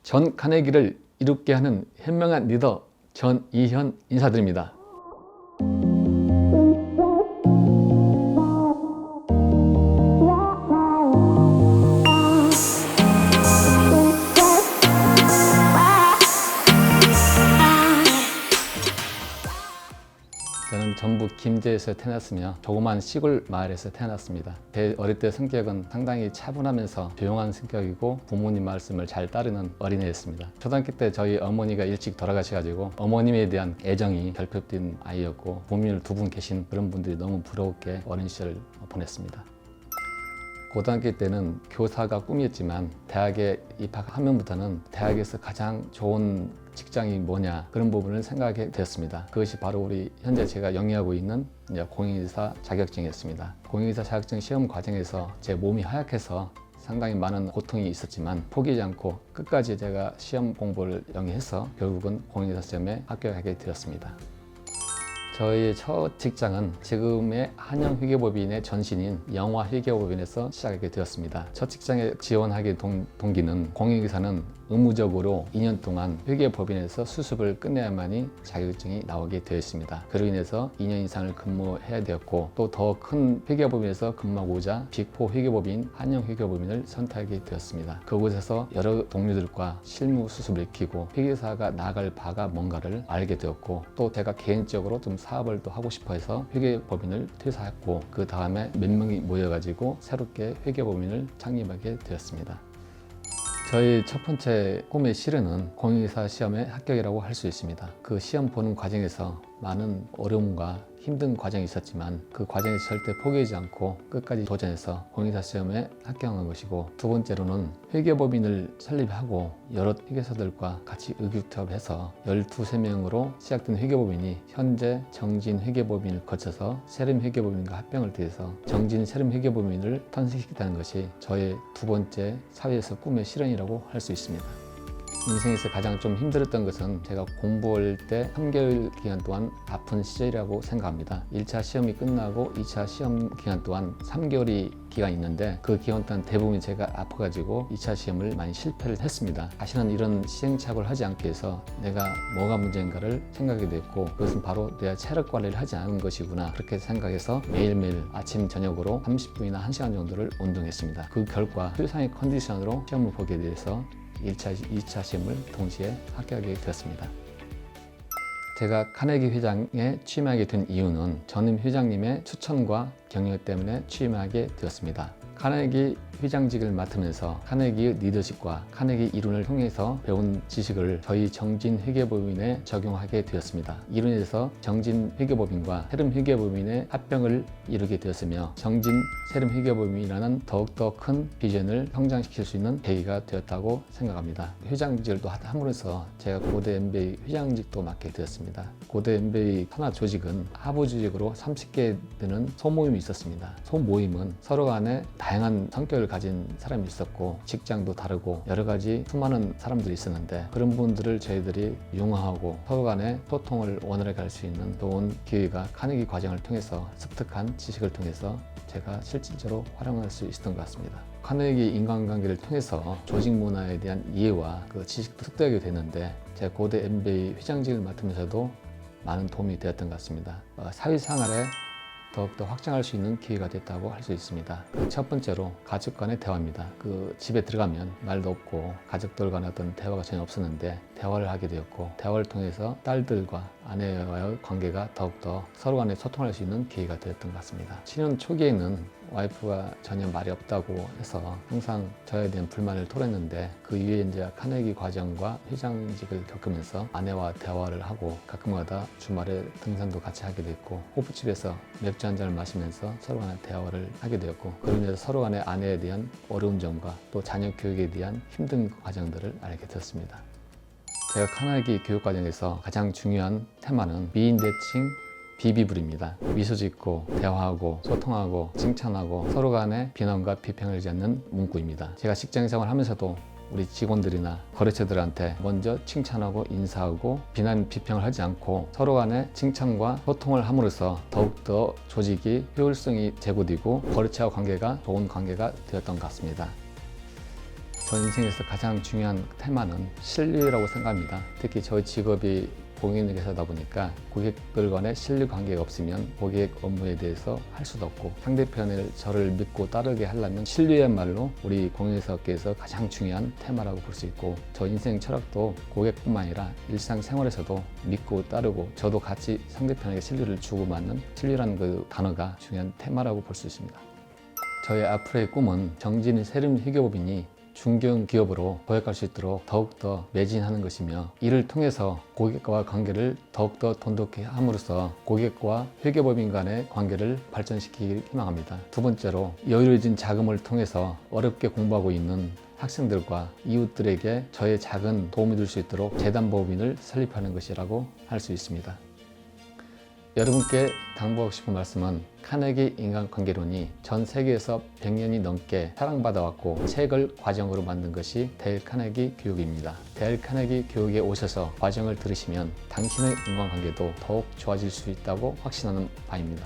전 카네기를 이롭게 하는 현명한 리더 전이현 인사드립니다. 저는 전북 김제에서 태어났으며 조그만 시골 마을에서 태어났습니다. 제 어릴 때 성격은 상당히 차분하면서 조용한 성격이고 부모님 말씀을 잘 따르는 어린애였습니다. 초등학교 때 저희 어머니가 일찍 돌아가셔가지고 어머님에 대한 애정이 결핍된 아이였고 부모님 두 분 계신 그런 분들이 너무 부러웠게 어린 시절을 보냈습니다. 고등학교 때는 교사가 꿈이었지만 대학에 입학하면부터는 대학에서 가장 좋은 직장이 뭐냐 그런 부분을 생각하게 되었습니다. 그것이 바로 우리 현재 제가 영위하고 있는 공인의사 자격증이었습니다. 공인의사 자격증 시험 과정에서 제 몸이 하약해서 상당히 많은 고통이 있었지만 포기하지 않고 끝까지 제가 시험 공부를 영위해서 결국은 공인의사 시험에 합격하게 되었습니다. 저의 첫 직장은 지금의 한영회계법인의 전신인 영화회계법인에서 시작하게 되었습니다. 첫 직장에 지원하게 동기는 공인의사는 의무적으로 2년 동안 회계법인에서 수습을 끝내야만이 자격증이 나오게 되었습니다. 그로 인해서 2년 이상을 근무해야 되었고 또 더 큰 회계법인에서 근무하고자 빅4 회계법인 한영회계법인을 선택하게 되었습니다. 그곳에서 여러 동료들과 실무 수습을 익히고 회계사가 나아갈 바가 뭔가를 알게 되었고 또 제가 개인적으로 좀 사업을 또 하고 싶어 해서 회계법인을 퇴사했고 그 다음에 몇 명이 모여가지고 새롭게 회계법인을 창립하게 되었습니다. 저희 첫 번째 꿈의 실현은 공인의사 시험의 합격이라고 할 수 있습니다. 그 시험 보는 과정에서 많은 어려움과 힘든 과정이 있었지만 그 과정에서 절대 포기하지 않고 끝까지 도전해서 공인의사 시험에 합격한 것이고, 두 번째로는 회계법인을 설립하고 여러 회계사들과 같이 의기투합해서 12~13명으로 시작된 회계법인이 현재 정진 회계법인을 거쳐서 세름 회계법인과 합병을 통해서 정진 세름 회계법인을 탄생시켰다는 것이 저의 두 번째 사회에서 꿈의 실현이라고 할 수 있습니다. 인생에서 가장 좀 힘들었던 것은 제가 공부할 때 3개월 기간 동안 아픈 시절이라고 생각합니다. 1차 시험이 끝나고 2차 시험 기간 동안 3개월이 기간이 있는데 그 기간 동안 대부분 제가 아파가지고 2차 시험을 많이 실패를 했습니다. 다시는 이런 시행착오를 하지 않기 위해서 내가 뭐가 문제인가를 생각하게 됐고, 그것은 바로 내가 체력 관리를 하지 않은 것이구나 그렇게 생각해서 매일매일 아침 저녁으로 30분이나 1시간 정도를 운동했습니다. 그 결과 최상의 컨디션으로 시험을 보게 돼서 1차, 2차 시험을 동시에 합격하게 되었습니다. 제가 카네기 회장에 취임하게 된 이유는 전임 회장님의 추천과 격려 때문에 취임하게 되었습니다. 카네기 회장직을 맡으면서 카네기의 리더십과 카네기 이론을 통해서 배운 지식을 저희 정진 회계법인에 적용하게 되었습니다. 이로 인해서 정진 회계법인과 세름 회계법인의 합병을 이루게 되었으며 정진 세름 회계법인이라는 더욱더 큰 비전을 성장시킬 수 있는 계기가 되었다고 생각합니다. 회장직을 또 함으로써 제가 고대 MBA 회장직도 맡게 되었습니다. 고대 MBA 산하 조직은 하부 조직으로 30개 되는 소모임이 있었습니다. 소모임은 서로 간에 다양한 성격을 가진 사람이 있었고 직장도 다르고 여러 가지 수많은 사람들이 있었는데, 그런 분들을 저희들이 융화하고 서로 간에 소통을 원활하게 할 수 있는 좋은 기회가 카네기 과정을 통해서 습득한 지식을 통해서 제가 실질적으로 활용할 수 있었던 것 같습니다. 카네기 인간관계를 통해서 조직 문화에 대한 이해와 그 지식도 습득하게 됐는데, 제 고대 MBA 회장직을 맡으면서도 많은 도움이 되었던 것 같습니다. 사회생활에 더욱더 확장할 수 있는 기회가 됐다고 할 수 있습니다. 첫 번째로 가족 간의 대화입니다. 그 집에 들어가면 말도 없고 가족들 간의 어떤 대화가 전혀 없었는데 대화를 하게 되었고, 대화를 통해서 딸들과 아내와의 관계가 더욱더 서로 간에 소통할 수 있는 기회가 되었던 것 같습니다. 신혼 초기에는 와이프가 전혀 말이 없다고 해서 항상 저에 대한 불만을 토했는데, 그 이후에 이제 카네기 과정과 회장직을 겪으면서 아내와 대화를 하고 가끔가다 주말에 등산도 같이 하게 됐고 호프집에서 맥주 한 잔을 마시면서 서로 간에 대화를 하게 되었고, 그로 인해서 서로 간에 아내에 대한 어려운 점과 또 자녀 교육에 대한 힘든 과정들을 알게 되었습니다. 제가 카네기 교육 과정에서 가장 중요한 테마는 미인대칭 비비불입니다. 미소 짓고 대화하고 소통하고 칭찬하고 서로 간에 비난과 비평을 하지 않는 문구입니다. 제가 직장생활 하면서도 우리 직원들이나 거래처들한테 먼저 칭찬하고 인사하고 비난 비평을 하지 않고 서로 간에 칭찬과 소통을 함으로써 더욱더 조직이 효율성이 제고되고 거래처와 관계가 좋은 관계가 되었던 것 같습니다. 저 인생에서 가장 중요한 테마는 신뢰라고 생각합니다. 특히 저희 직업이 공인중개사다 보니까 고객들 간의 신뢰 관계가 없으면 고객 업무에 대해서 할 수도 없고, 상대편을 저를 믿고 따르게 하려면 신뢰야말로 우리 공인중개사업계에서 가장 중요한 테마라고 볼 수 있고, 저 인생 철학도 고객뿐만 아니라 일상생활에서도 믿고 따르고 저도 같이 상대편에게 신뢰를 주고받는, 신뢰라는 그 단어가 중요한 테마라고 볼 수 있습니다. 저의 앞으로의 꿈은 정진 세림 회계법인이 중견기업으로 도약할 수 있도록 더욱더 매진하는 것이며, 이를 통해서 고객과의 관계를 더욱더 돈독히 함으로써 고객과 회계법인 간의 관계를 발전시키길 희망합니다. 두 번째로, 여유로워진 자금을 통해서 어렵게 공부하고 있는 학생들과 이웃들에게 저의 작은 도움이 될 수 있도록 재단법인을 설립하는 것이라고 할 수 있습니다. 여러분께 당부하고 싶은 말씀은, 카네기 인간관계론이 전 세계에서 100년이 넘게 사랑받아왔고 책을 과정으로 만든 것이 데일 카네기 교육입니다. 데일 카네기 교육에 오셔서 과정을 들으시면 당신의 인간관계도 더욱 좋아질 수 있다고 확신하는 바입니다.